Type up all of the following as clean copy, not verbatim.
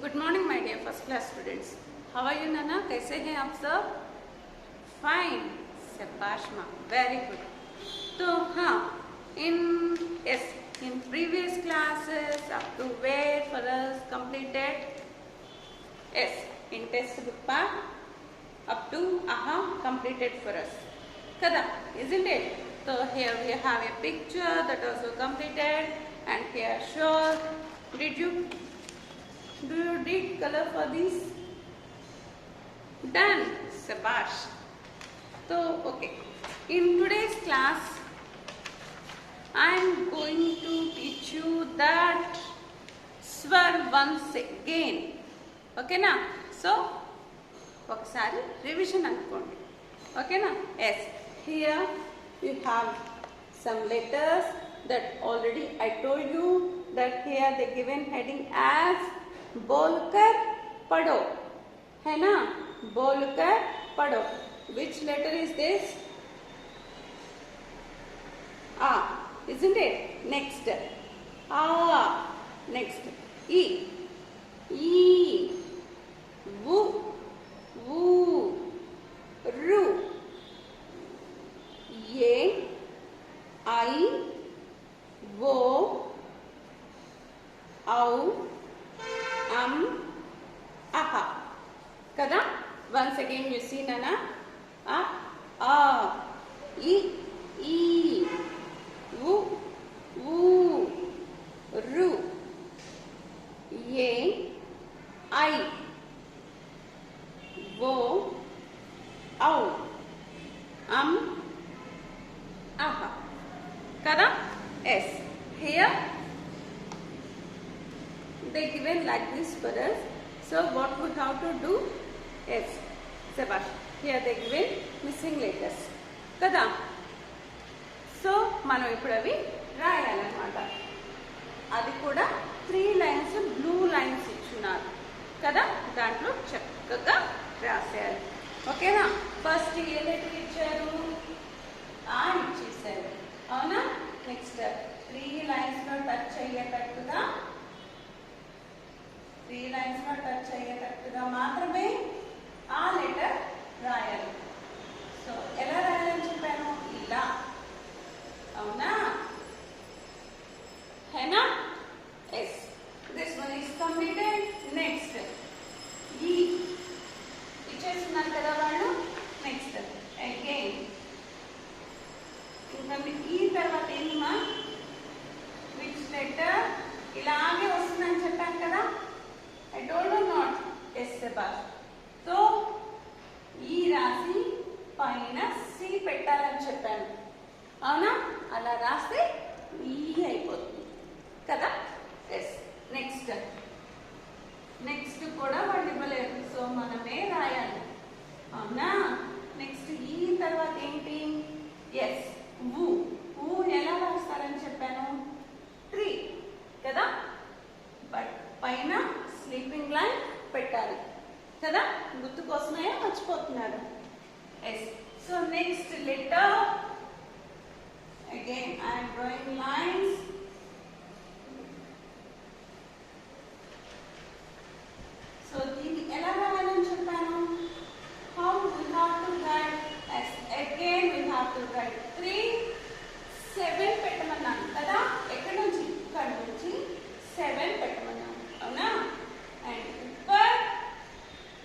Good morning my dear first class students. How are you नाना? कैसे हैं आप सब? फाइन, शाबाश माँ, वेरी गुड। तो हाँ, in previous classes up to where for us completed, yes, in textbook part up to completed for us, kada, isn't it? So here we have a picture that also completed, and here sure, do you did color for this? Done, shabash. So okay, in today's class I am going to teach you that swar once again. Okay na? So ఒకసారి revision అనుకోండి. ఓకేనా? yes, here you have some letters that already I told you that here they given heading as बोलकर पढ़ो, है ना? बोलकर पढ़ो. Which letter is this? A, isn't it? Next, A. Next, E. E. Wu. Wu. Ru. Ye. I. Wo. Au. Aha. Kada? Once again you see Nana. A. E. E. Wu. Wu. Ru. Ye. I. Wo. Au. Aha. Kada? Yes. Here they given like this for us. So what we have to do? Yes, Sebash. Here they given missing letters. Kada? So మనం ఇప్పుడు అవి రాయాలన్నమాట. అది కూడా 3 lines blue lines ఇచ్చున్నారు కదా, దాంట్లో చక్కగా రాసేయాలి. ఓకేనా? ఫస్ట్ ఏ లెటర్ ఇచ్చారు? ఆ ఇచ్చేసారు, అవునా? నెక్స్ట్ 3 lines లో టచ్ అయ్యేటట్టుగా 3 lines లో టచ్ అయ్యేటట్టుగా మాత్రమే ఆ లెటర్ రాయాలి. సో ఎలా రాయాలని చెప్పాను? ఇలా, అవునా? హేనా? Yes, this one is completed. Next ఈ ఇచ్చేస్తున్నారు కదా వాళ్ళు. నెక్స్ట్ అగైన్ ఇంకా ఈ తర్వాత ఏమా విచ్ లెటర్ ఇలాగే వస్తుందని చెప్పాను కదా. I told you not. Yes, Sebash. So ఈ రాసి పైన సి పెట్టాలని చెప్పాను, అవునా? అలా రాస్తే ఈ అయిపోతుంది కదా. ఎస్, నెక్స్ట్ నెక్స్ట్ కూడా వాళ్ళు ఇవ్వలేరు, సో మనమే రాయాలి, అవునా? నెక్స్ట్ ఈ తర్వాత ఏంటి? ఎస్, వు. వు ఎలా రాస్తారని చెప్పాను? 3 కదా, బట్ పైన స్లీపింగ్ లైన్ పెట్టాలి కదా. గుర్తుకొస్తున్నాయా? మర్చిపోతున్నారు? Yes. So next letter again I am drawing lines. So దీన్ని ఎలా రాయాలని చెప్పాను? How we have to write? As again we have to write 3 7 పెట్టమన్నాను కదా. ఎక్కడి నుంచి? ఇక్కడ నుంచి 7 పెట్టమన్నాను, అవునా? एंड ऊपर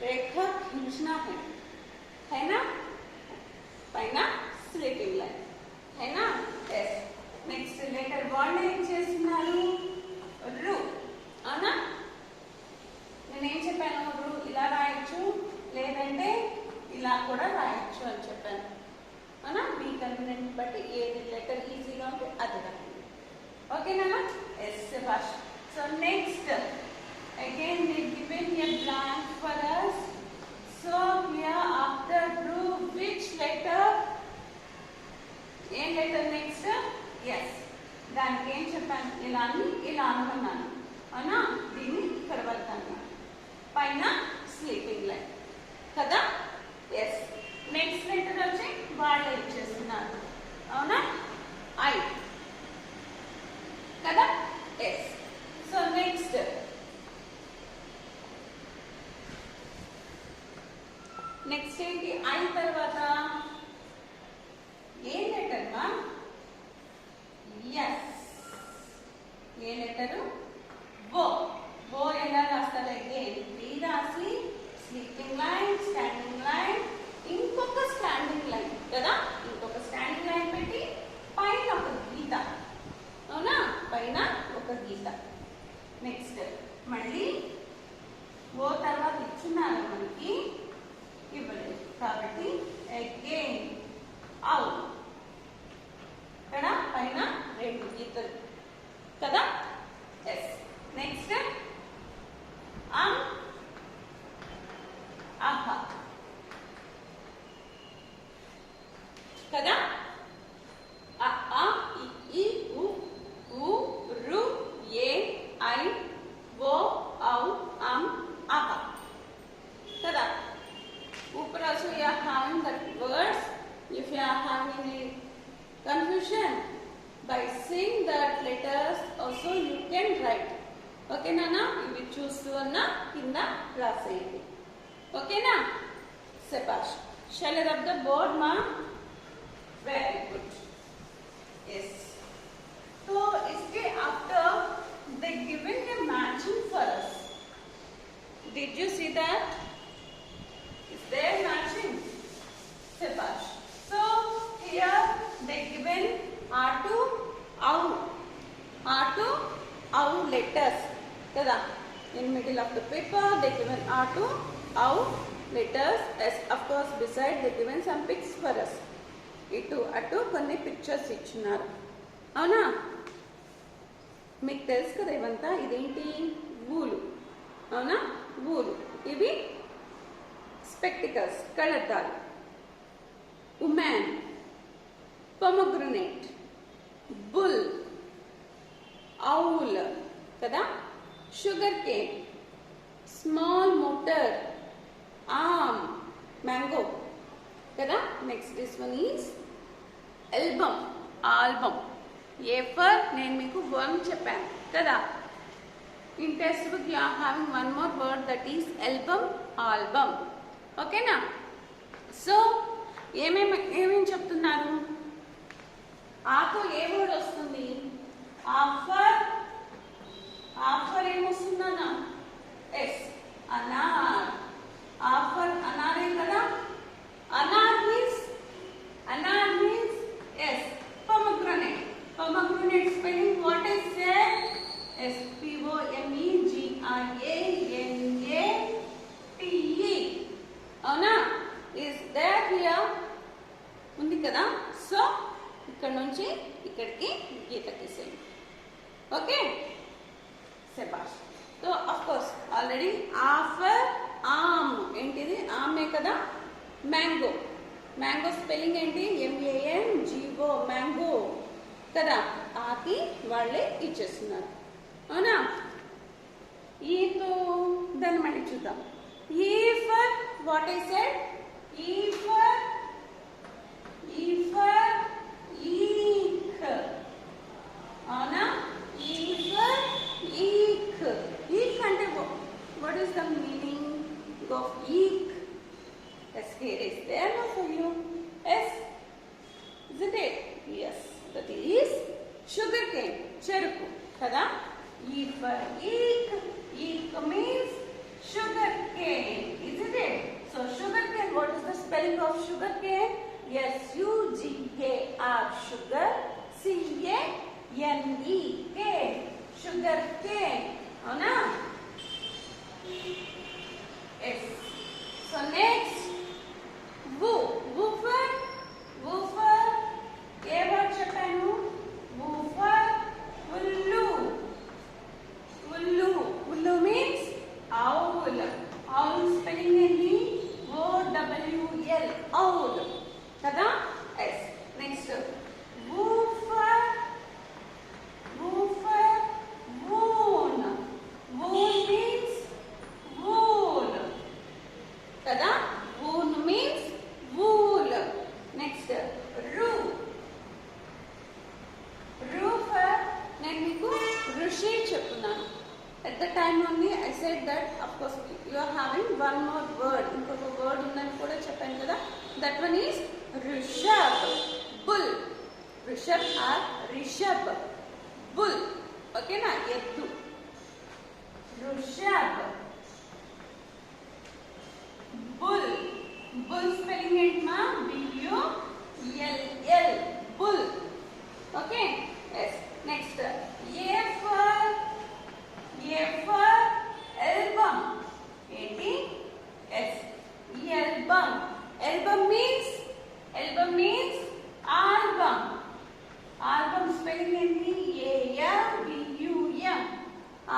रेखा खींचना है ना? पहना स्लीपिंग लाइन, है ना? यस. नेक्स्ट लेटर वन ఏం చేస్తున్నారు? రు, అవునా? నేను ఏం చెప్పాను? రు ఇలా రాయొచ్చు, లేదంటే ఇలా కూడా రాయొచ్చు అని చెప్పాను, అవునా? మీ కన్వీనియంట్ బట్టి ఏది లెటర్ ఈజీగా ఉంటే అది రాయండి. ఓకేనా? ఎస్, శభాష్. So next again they given a blank for us. So here after ru which letter? A letter next? yes, దానికి ఏం చెప్పాను? ఇలా అని ఇలా అనుకున్నాను, అవునా? దీన్ని ఇక్కడ వరకు పైన స్లీపింగ్ లైన్ కదా. ఎస్. నెక్స్ట్ లెటర్ వచ్చి వాళ్ళే ఇచ్చేస్తున్నారు, అవునా? ఐ కదా. ఎస్. సో నెక్స్ట్ ఇచ్చున్నారు మనకి, ఇవ్వలేదు కాబట్టి అగైన్ ఔ ఇక్కడ పైన రెండు గీతలు కదా. ఎస్. నెక్స్ట్ అహ కదా. అ ఆ ఇ ఈ ఉ ఊ రు ఏ ఐ ఓ ఔ అం అహ కదా. ऊपर also you are having the words. If you are having any confusion by seeing that letters also you can write. Okay nana, ivi చూస్తూ అన్న కింద రాసేయండి. ఓకేనా? శభాష్. Shall I rub the board ma? Very good. Yes. So इसके after they given a matching for us. Did you see that? Is there matching? Sebash. So here they given R to OU letters. Kada. In middle of the paper they given R to OU letters. As of course beside they given some pics for us. ఇటు అటు కొన్ని pictures ఇచ్చినారు. అవునా? మీకు తెలుసు కదా ఇవంతా. ఇదేంటి? వూలు. అవునా? వూలు. ఇవి స్పెక్టికల్స్, కళ్ళద్దాలు. ఉమెన్, పొమగ్రనేట్, బుల్, ఔల్ కదా. Sugar cane, small mortar, aam, mango కదా. Next this one is album. ఏ ఫర్ నేను మీకు వర్మ్ చెప్పాను కదా. In textbook you are having one more word that is album. ఓకేనా? సో ఏమేమి చెప్తున్నారు? ఆతో ఏ వర్డ్ వస్తుంది? ఆఫర్ ఏమొస్తుందన్నా? ఎస్, అనార్. ఆఫర్ అనారే కదా. Anar means yes pomegranate. Pomegranate spelling what is said? S P O M E G R A N A T E. అవునా? is there here ఉంది కదా. సో ఇక్కడ నుంచి ఇక్కడికి గీత తీసేయండి. ఓకే? శభాష్. So of course already a for, aam ఏంటిది? ఆమే కదా. మ్యాంగో. మ్యాంగో స్పెల్లింగ్ ఏంటి? MANGO మ్యాంగో కదా. ఆకి వాళ్ళే ఇచ్చేస్తున్నారు. అవునా? ఈతో దాన్ని మళ్ళీ చూద్దాం. ఈ ఫర్ వాట్ ఐ సెడ్? ఈ ఫర్ ఈక్. అవునా? ఈ ఫర్ ఈక్. ఈక్ అంటే what is the meaning of eekh? Yes, here is there now for you. Yes, isn't it? Yes, that is sugar cane. Cheruku, kada. E for eek. Eek means sugar cane, isn't it? So sugar cane. What is the spelling of sugar cane? SUGAR. Sugar. CANE. Sugar cane. Oh no. Yes. So next. Woofer. ఏ word చెప్పాను? Woofer. Ullu means owl. Owl spelling ఏంటి? OWL. Owl కదా. Yes. Next woofer. Oon means wool కదా. Oon means wool. Next roofer. నేను మీకు ఋషి చెప్తున్నాను. At the time only I said that of course you are having one more word. ఇంకొక word ఉందని కూడా చెప్పాను కదా. That one is రిషబ్. bull. రిషబ్ ఆర్ రిషబ్. bull. ఓకేనా? ఎద్దు. రిషబ్. bull. Bull spelling it ma. BULL. Bull. Okay? Yes. Next. A for album. ఏంటి? album. Album means album. Album spelling ఏంటి? ALBUM.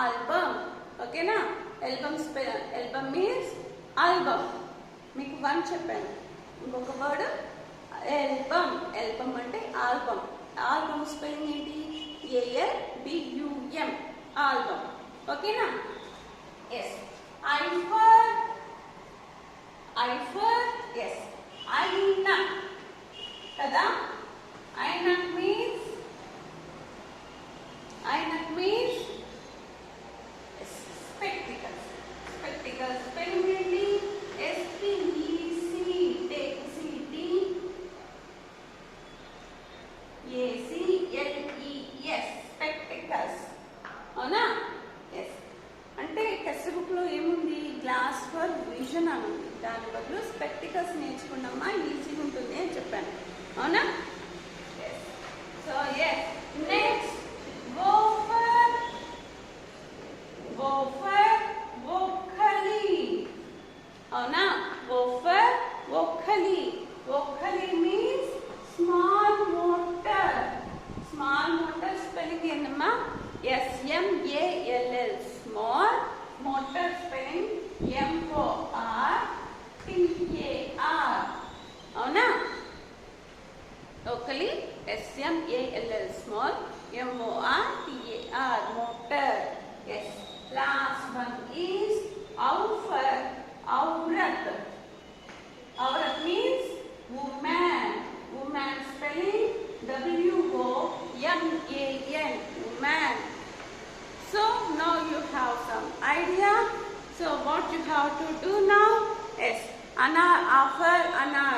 Album. Okay na? Album means album. మీకు one చెప్పాను. ఇంకొక వర్డ్ ఎల్బమ్ అంటే ఆల్బమ్. ఆల్బమ్ స్పెల్లింగ్ ఏంటి? ALBUM. Album. ఓకేనా? Yes. Yes. ఐనా కదా? ఐనక్ మీన్స్ spectacles spelling ఏంటి? SPECTACLES spectacles. అవునా? ఎస్. అంటే టెక్స్ట్ బుక్ లో ఏముంది? గ్లాస్ ఫర్ విజన్ అని ఉంది. దాని బదులు స్పెక్టికల్స్ నేర్చుకున్నామా, ఈజీగా ఉంటుంది అని చెప్పాను. అవునా? So yes. నెక్స్ట్ వోకలి. అవునా? వోకలి means small motor. Small motor spelling ఏంటమ్మా? SMALL. Small motor spelling MORTAR. అవునా? వోకలి SMALL small MORTAR motor. Yes. Last one is Aurat. Aurat means woman. Woman spelling WOMAN. Woman. So now you have some idea. So what you have to do now is anar, offer, anar.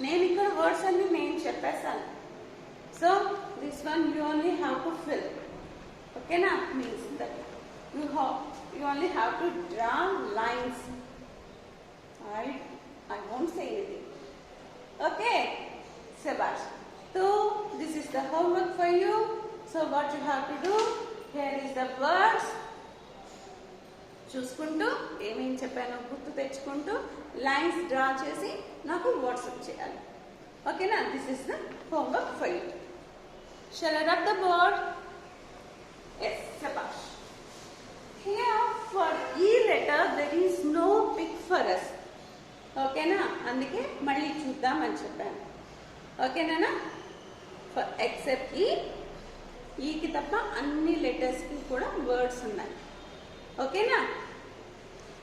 నేను ఇక్కడ words అన్ని నేను చెప్పేస్తాను. So this one you only have to fill. Okay na? Means that you only have to draw lines. I won't say anything. Okay? Sabash. So this is the homework for you. So what you have to do, here is the words. చూసుకుంటూ ఏమేం చెప్పానో గుర్తు తెచ్చుకుంటూ lines draw చేసి నాకు WhatsApp చేయాలి. ఓకేనా? This is the homework for you. Shall I rub the board? Yes, Sabash. Here for E letter there is no pick for us. ఓకేనా? అందుకే మళ్ళీ చూద్దామని చెప్పాను. ఓకేనా? ఫర్ ఎక్సెప్ట్ ఈకి తప్ప అన్ని లెటర్స్కి కూడా వర్డ్స్ ఉన్నాయి. ఓకేనా?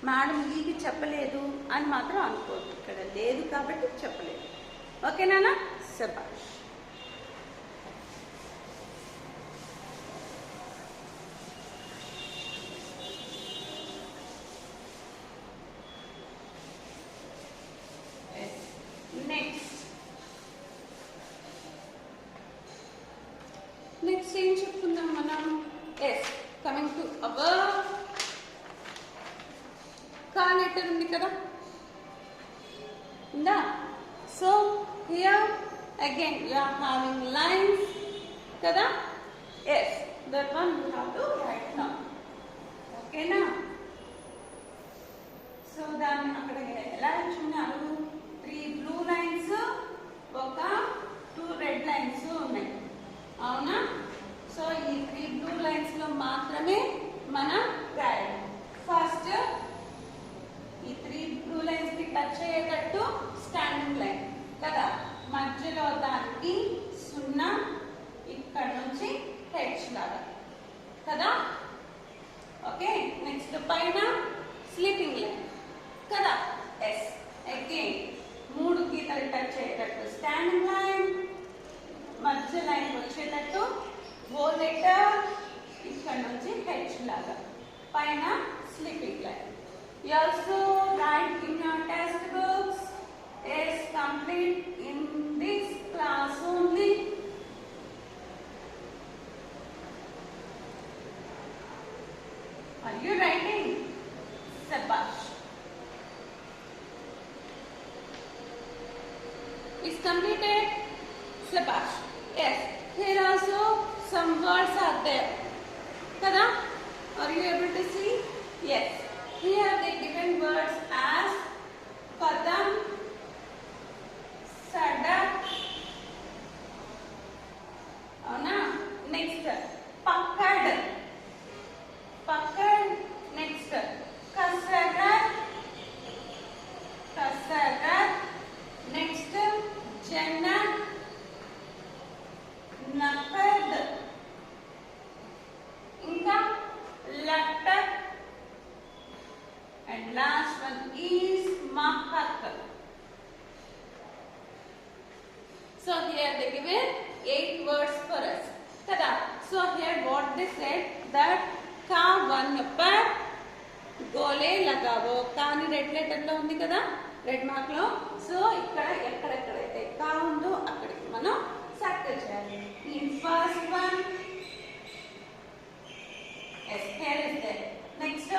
మేడం ఈకి చెప్పలేదు అని మాత్రం అనుకోవద్దు. ఇక్కడ లేదు కాబట్టి చెప్పలేదు. ఓకేనా? శభాష్. నెక్స్ట్ ఏం చెప్పుకుందాం మనం? ఎస్, కమింగ్ టు అవర్ కా లెటర్ ఉంది కదా, ఉందా? So here again you are having lines కదా. Yes, that one you have to write now. ఓకేనా? సో దాన్ని అక్కడ ఎలా ఇచ్చున్నారు? 3 బ్లూ లైన్స్, ఒక 2 రెడ్ లైన్స్ ఉన్నాయి. అవునా? సో ఈ 3 బ్లూ లైన్స్ లో మాత్రమే మనం రాయాలి. ఫస్ట్ ఈ 3 బ్లూ లైన్స్ కి టచ్ అయ్యేటట్టు స్టాండింగ్ లైన్ కదా, మధ్యలో దానికి 0, ఇక్కడ నుంచి హెచ్ లాగా కదా. ఓకే, నెక్స్ట్ పైన స్లీపింగ్ లైన్ కదా. ఎస్, అగైన్ 3 గీతలు టచ్ అయ్యేటట్టు స్టాండింగ్ లైన్, మధ్య లైన్ వచ్చేటట్టు ఓ లెటర్, ఇక్కడ నుంచి హెచ్ లాగా, పైన sleeping line. You also write in your textbooks. Is complete in this class only. Are you writing? Sabash. Is completed? Sabash. Yes. Here also some words are there. Kada? Are you able to see? Yes. Here they given words as कदम, सड़क, और ना next पकड़, पकड़, next कसरत, कसरत, next जनक, नकद, इनका लटक, and last one is mahak. So here they given 8 words for us. Tada. So here what they said that ka one par gole lagavo. Ka ni red letter lo undi kada, red mark lo. So ikkada ekkadaite ka undo akkadiki manam circle cheyali. In first one, yes, here is there. Next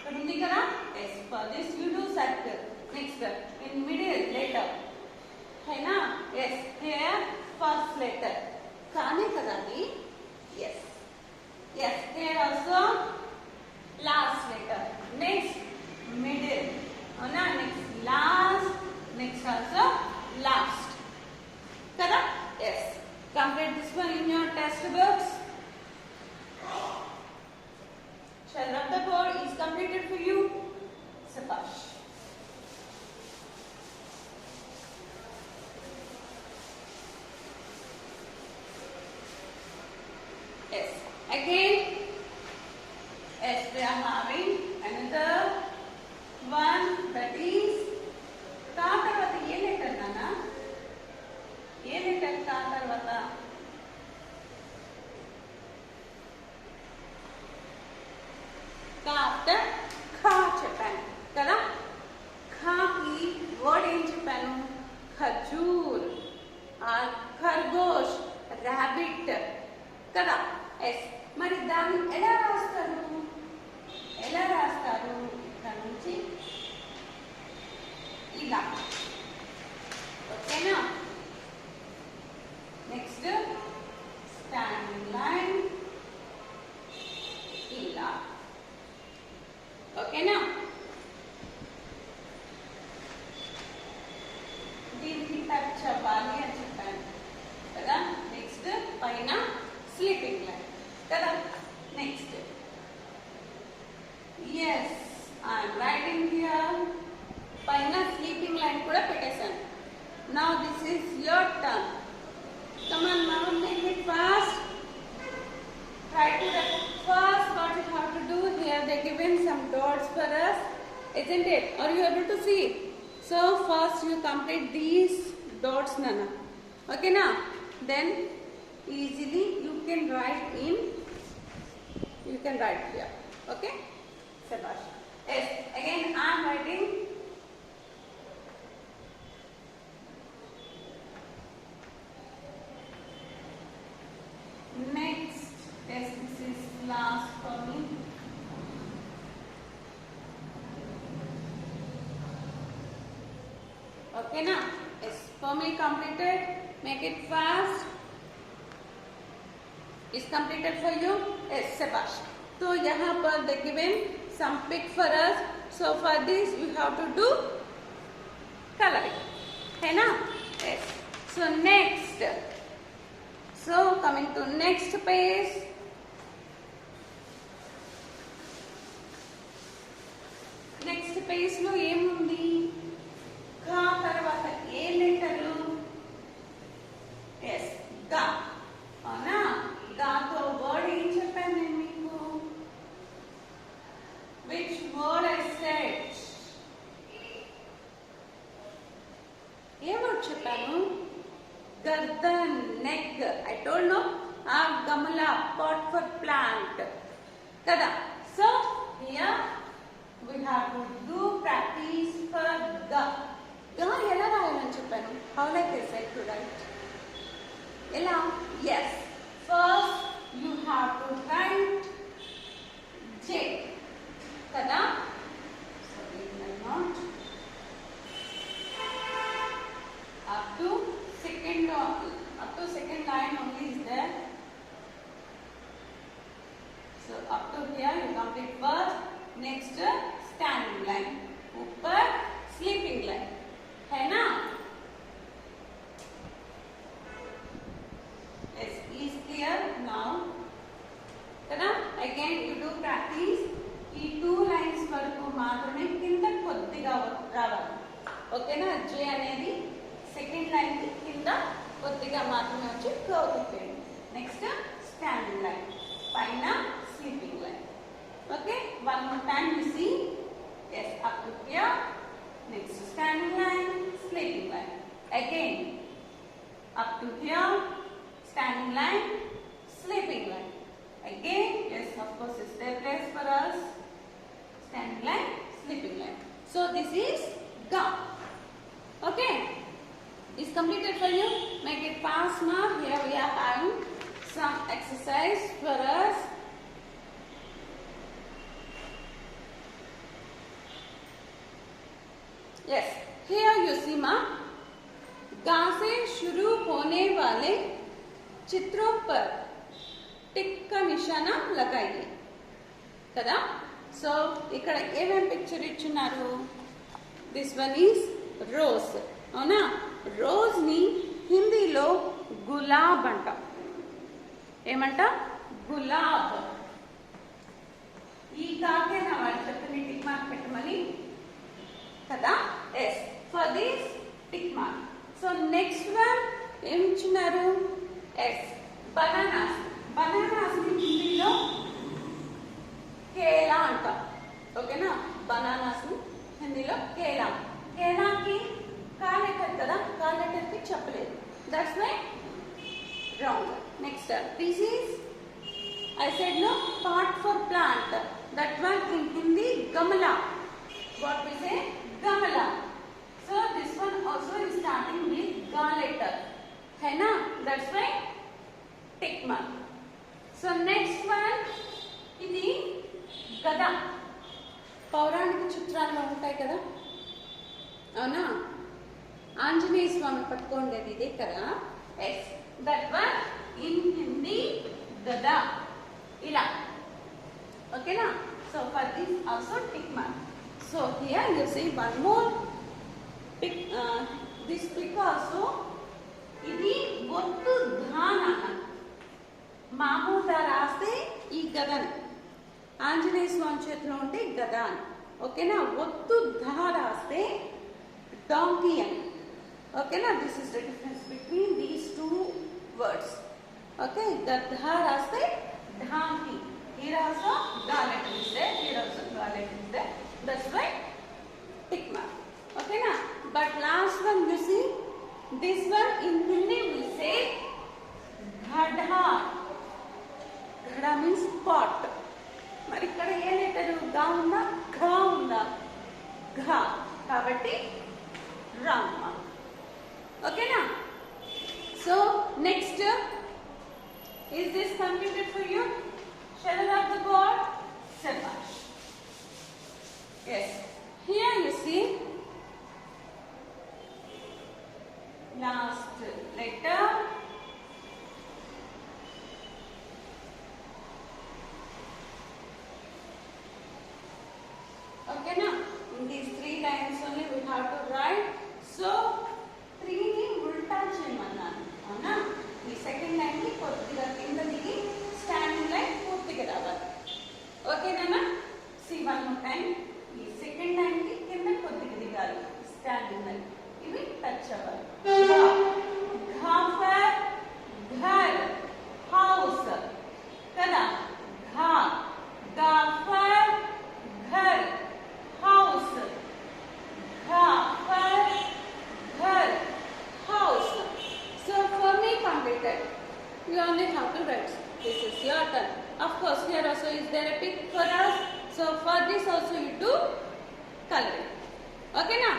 ఇక్కడ ఉంది కదా, yes, for this you do circle. Next in middle letter, हैना, yes, here first letter కానీ కదా అది, yes, yes, here also last letter, next middle, అవునా, next last, next also last కదా, yes. Complete this one in your test books. Shall rub the board is completed for you. Sabash. Yes. Again, yes, we are having another one, that is ka tarvata ye letter nana. Ye letter ka tarvata. after kha చెప్పాను కదా, ఖాకి word ఏం చెప్పాను, ఖజూర్, ఖర్గోష్, rabbit కదా, yes. మరి దాన్ని ఎలా రాస్తారు, ఎలా రాస్తారు, ఇక్కడ నుంచి ఇలా, ఓకేనా. నెక్స్ట్ స్టాండింగ్ లైన్ ఇలా, ఓకేనా. దీనికి టచ్ అవ్వాలి అని చెప్పాను కదా. నెక్స్ట్ పైన స్లీపింగ్ లైన్ కదా. Next yes I'm writing here, పైన స్లీపింగ్ లైన్ కూడా పెట్టేశాను. Now this is your turn. Come on now, make it fast. Try to first what you have to do here, they given some dots for us, isn't it? Are you able to see? So first you complete these dots nana, okay na, then easily you can write in, you can write here, okay. Sabash. Yes, again I am writing. Next, yes, this is last for me. Okay na? Yes, for me completed. Make it fast. Is completed for you? Yes, Sabash. So यहाँ पर they given some pic for us. So for this you have to do coloring. है ना? Yes. So next. So coming to next page. Next page లో ఏముంది? కా తర్వాత ఏ letter? Yes, గా. అవునా? గాతో వర్డ్ ఏం చెప్పాను నేను మీకు? Which word I said? A word చెప్పాను? గర్దన్, నెక్. I told no. ఆ గమలా, pot for plant. కదా. So here we have to do practice for ga. Ga ఎలా రాయాలని చెప్పాను? How like I said to write? ఎలా? Yes. First you have to write J. కదా? So in my note. Up to second line only is there. So up to here you complete first. Next standing line. ऊपर sleeping ఓకేనా. జే అనేది second line కి కింద కొద్దిగా మాత్రమే వచ్చి curve తిప్పేయండి. నెక్స్ట్ స్టాండింగ్ లైన్, పైన sleeping line. Okay, one more time you see. yes, up to here. Next standing line, sleeping line. Again up to here, standing line, sleeping line. Again, yes, of course it's their place for us. Standing line, sleeping line. So this is ga. Okay, is completed for you. Make it fast now. Here we are having some exercise for us. Yes, here you see ma, गा से शुरू होने वाले चित्रों पर टिक का निशाना लगाइए కదా. సో ఇక్కడ ఏమేం పిక్చర్ ఇచ్చున్నారు? This one is rose. అవునా, రోజ్ ని హిందీలో గులాబ్ అంటాం. ఏమంట? గులాబ్. ఈ కాకే నా వాళ్ళు చెప్పని టిక్ మార్క్ పెట్టమని కదా. Yes, for this tick mark. So next one ఏమి ఇచ్చినారు? Yes, bananas. బనానాస్ ని హిందీలో కేలా అంటాం. ఓకేనా, బనానాస్ ని హిందీలో కేలా. కేలాకి కా లెటర్ కదా, కా లెటర్ కి చెప్పలేదు. That's why wrong. Next this is I said no, part for plant. That one in Hindi gamala. What we say? Gamala. So this one also is starting with ga letter. है ना? That's why tick mark. So next one ఇది గద. పౌరాణిక చిత్రాల్లో ఉంటాయి కదా, అవునా. ఆంజనేయ స్వామి పట్టుకోండేది ఇదే కదా. Yes, that one in Hindi గద. ఇలా. ఓకేనా. So for this also tick mark. So here you see one more tick. This tick also ఇది ఒత్తు ధాన. మామూలుగా రాస్తే ఈ గదని, ఆంజనేయ స్వామి చేతిలో ఉంటే గద అని. ఓకేనా. ఒత్తు ధా రాస్తే డాంకీ అని. ఓకేనా. This is the difference between these two words. Okay, ధా రాస్తే donkey. Here also ga letter is there. Here also ga letter is there. That's why tick mark. Okay na. But last one you see, this one in Hindi we say ghada. Ghada means pot. మరి ఇక్కడ ఏ letter గా ఉందా, ఘా ఉందా? ఘా. కాబట్టి wrong mark. ఓకేనా. So next, is this completed for you? Shall I have the board? Sabash. Yes. Here you see last letter. Okay now, in these three lines only we have to write. So 3 ni ulta cheyamannanu. Avuna, ఈ second line కి కొద్దిగా కింద దిగి standing line పూర్తిగా రావాలి. ఓకేనా. See one more time. ఈ second line కి కింద కొద్దిగా దిగాలి స్టాండింగ్ లైన్. ఇవి టచ్ అవ్వాలి. ఘాఫర్ ఘర్ హౌస్ కదా. ఘా గాఫర్ ఘర్ హౌస్. ఘాఫర్ ghar house. So for me completed, you only have to write. This is your turn. Of course, here also is there a pic for us. So for this also you do coloring. Okay now.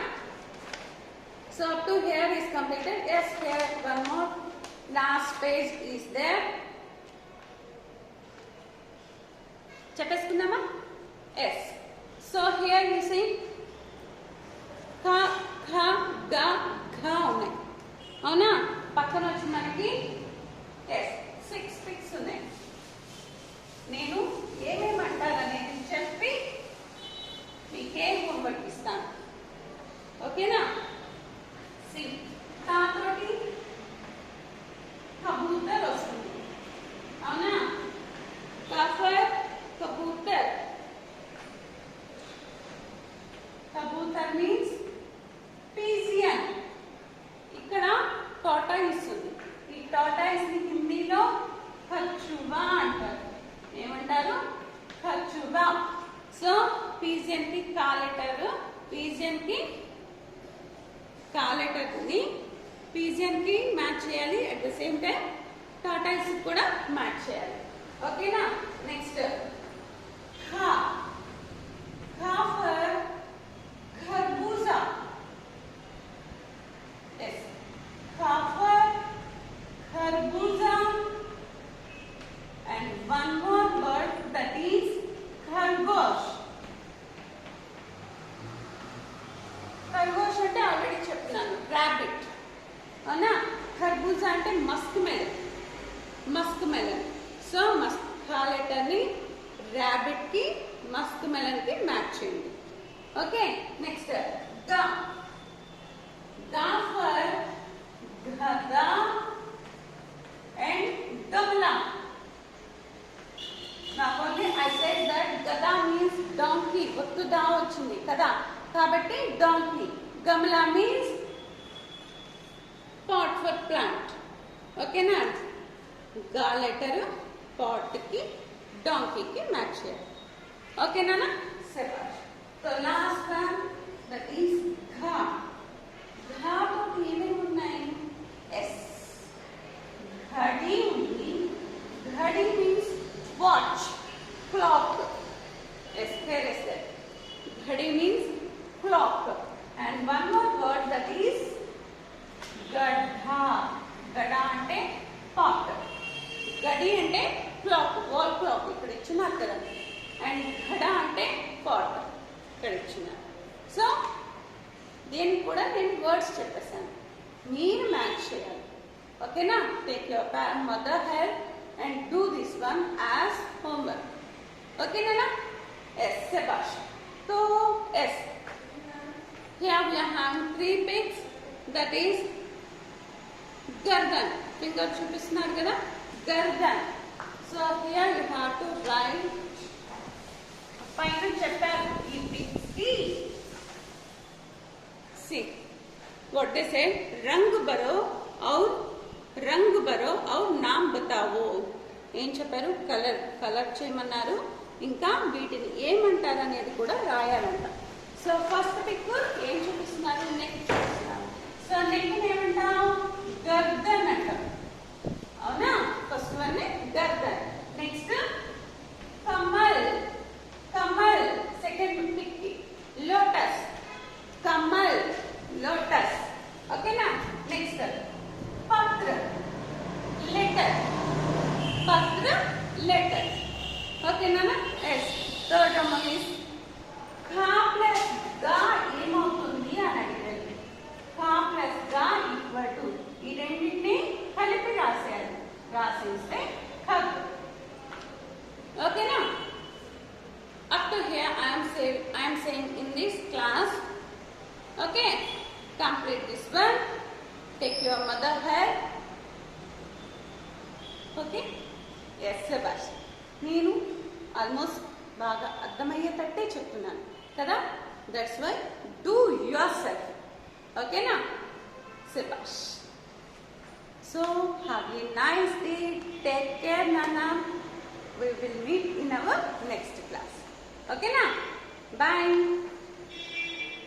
So up to here is completed. Yes, here one more last page is there. Cheppeskundama? Yes. So here you see ka, kha, ga, gha ఉన్నాయి. అవునా. పక్కన వచ్చి మనకి yes 6 pics ఉన్నాయి. నేను ఏమేమంటారనేది చెప్పి మీకే homework ఇస్తాను. ఓకేనా. సి తాతోటి కబూతర్ వస్తుంది. అవునా. కఫర్ కబూతర్. కబూతర్ మీన్స్ పీజీ. సో పీజియన్ కి కా లెటర్, పీజియన్ కి కా లెటర్ ని పీజియన్ కి మ్యాచ్ చేయాలి, at the same time tortoise కూడా మ్యాచ్ చేయాలి. ఓకేనా? నెక్స్ట్ ఖా, ఖా ఫర్ ఖర్బూజా. yes, ఖా for kharbuja. and one more word, that is khargosh. Khargosh అంటే ఆల్రెడీ చెప్తున్నాను, రాబిట్. అవునా? ఖర్బూజా అంటే musk melon, musk melon. So musk ఖా లెటర్ ని రాబిట్ కి మస్క్ మెలన్ కి మ్యాచ్ చేయండి. ఓకే? నెక్స్ట్ గా, గా for gada and gamla. Now only I said that gada means donkey, ఒత్తు దా వచ్చింది కదా, కాబట్టి donkey. గమలా means pot for plant. ఓకేనా? గా లెటర్ పాట్ కి డాంకీ కి మ్యాచ్ చేయాలి. ఓకేనా? Separate. So last one, that is ఘా. ఘాతో ఏమేమి ఉన్నాయి? ఎస్, ఘడి ఉంది. ఘడి means watch, clock. yes, here is that. Ghadi means clock. And one more word, that is gadha. Gada ante pot, gadi ante clock, wall clock ikkada ichunnaru kada, and ghada ante pot ikkada ichunnaru. So deni kuda nenu words cheppesanu, meer match cheyali. Okay na? Take your mother help and do this one as homework. Okay Nana? Yes, Sebash. So yes, here we are having 3 pigs, that is gardan. Finger chupistunnaru kada, gardan. So here you have to write, paina chepparu ee pigs ki. See what they say, rang baro और नाम बताओ. ఏం చెప్పారు? Colour, colour చేయమన్నారు. ఇంకా వీటిని ఏమంటారు అనేది కూడా రాయాలంట. సో ఫస్ట్ పిక్ ఏం చూపిస్తున్నారు? నెక్ చూపిస్తున్నారు. సో నెక్ ఏమంటాం? గర్దన్ అంటాం. అవునా? ఫస్ట్ వన్ గర్దన్. నెక్స్ట్ కమల్, కమల్. సెకండ్ పిక్ లోటస్, కమల్, లోటస్. ఓకేనా? నెక్స్ట్ పత్ర, లెటర్, పత్ర, లెటర్. ఓకే నాన్న? ఎస్. థర్డ్ వన్ ఇస్ ఖా ప్లస్ గా ఏమవుతుంది అని అడిగారు. ఖా ప్లస్ గా ఈక్వల్ టు, ఈ రెండింటిని కలిపి రాసేయాలి. రాసేస్తే ఖగ్. ఓకేనా? Up to hear I am saying in this class. Okay, complete this one. Take your mother help. Okay? Yes, Sebash. నేను ఆల్మోస్ట్ బాగా అర్థమయ్యేటట్టే చెప్తున్నాను కదా, that's why do yourself. ఓకేనా? Sebash. So have a nice day. Take care, Nana. We will meet in our next class. Okay na? Bye.